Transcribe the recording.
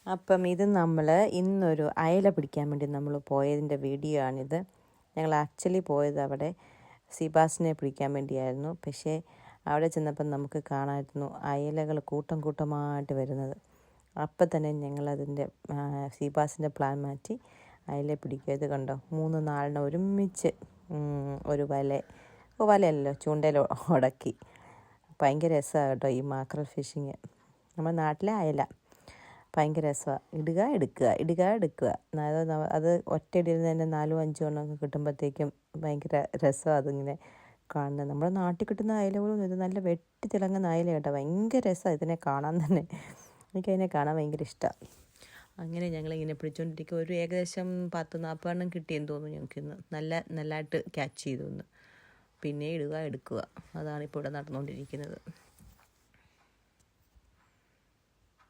അപ്പം ഇത് നമ്മൾ ഇന്നൊരു അയല പിടിക്കാൻ വേണ്ടി നമ്മൾ പോയതിൻ്റെ വീഡിയോ ആണിത്. ഞങ്ങൾ ആക്ച്വലി പോയത് അവിടെ സീബാസിനെ പിടിക്കാൻ വേണ്ടിയായിരുന്നു. പക്ഷേ അവിടെ ചെന്നപ്പം നമുക്ക് കാണാമായിരുന്നു അയലകൾ കൂട്ടം കൂട്ടമായിട്ട് വരുന്നത്. അപ്പം തന്നെ ഞങ്ങളതിൻ്റെ സീബാസിൻ്റെ പ്ലാൻ മാറ്റി അയല പിടിക്കുക. ഇത് കണ്ടോ, 3-4 ഒരുമിച്ച് ഒരു വലയല്ലോ ചൂണ്ടയിൽ ഉടക്കി. ഭയങ്കര രസമാണ് കേട്ടോ ഈ മാക്രൽ ഫിഷിങ്. നമ്മുടെ നാട്ടിലെ അയല ഭയങ്കര രസമാണ്. ഇടുക എടുക്കുക. അത് ഒറ്റയിടിയിൽ തന്നെ 4-5 എണ്ണമൊക്കെ കിട്ടുമ്പോഴത്തേക്കും ഭയങ്കര രസമാണ് അതിങ്ങനെ കാണുന്നത്. നമ്മുടെ നാട്ടിൽ കിട്ടുന്ന അയലകളും ഇത് നല്ല വെട്ടി തിളങ്ങുന്ന അയല കേട്ടോ. ഭയങ്കര രസമാണ് ഇതിനെ കാണാൻ തന്നെ. എനിക്കതിനെ കാണാൻ ഭയങ്കര ഇഷ്ടമാണ്. അങ്ങനെ ഞങ്ങളിങ്ങനെ പിടിച്ചുകൊണ്ടിരിക്കുക. ഒരു ഏകദേശം 10-40 എണ്ണം കിട്ടിയെന്ന് തോന്നുന്നു ഞങ്ങൾക്കിന്ന്. നല്ലതായിട്ട് ക്യാച്ച് ചെയ്തു. പിന്നെ ഇടുക എടുക്കുക, അതാണിപ്പോൾ ഇവിടെ നടന്നുകൊണ്ടിരിക്കുന്നത്.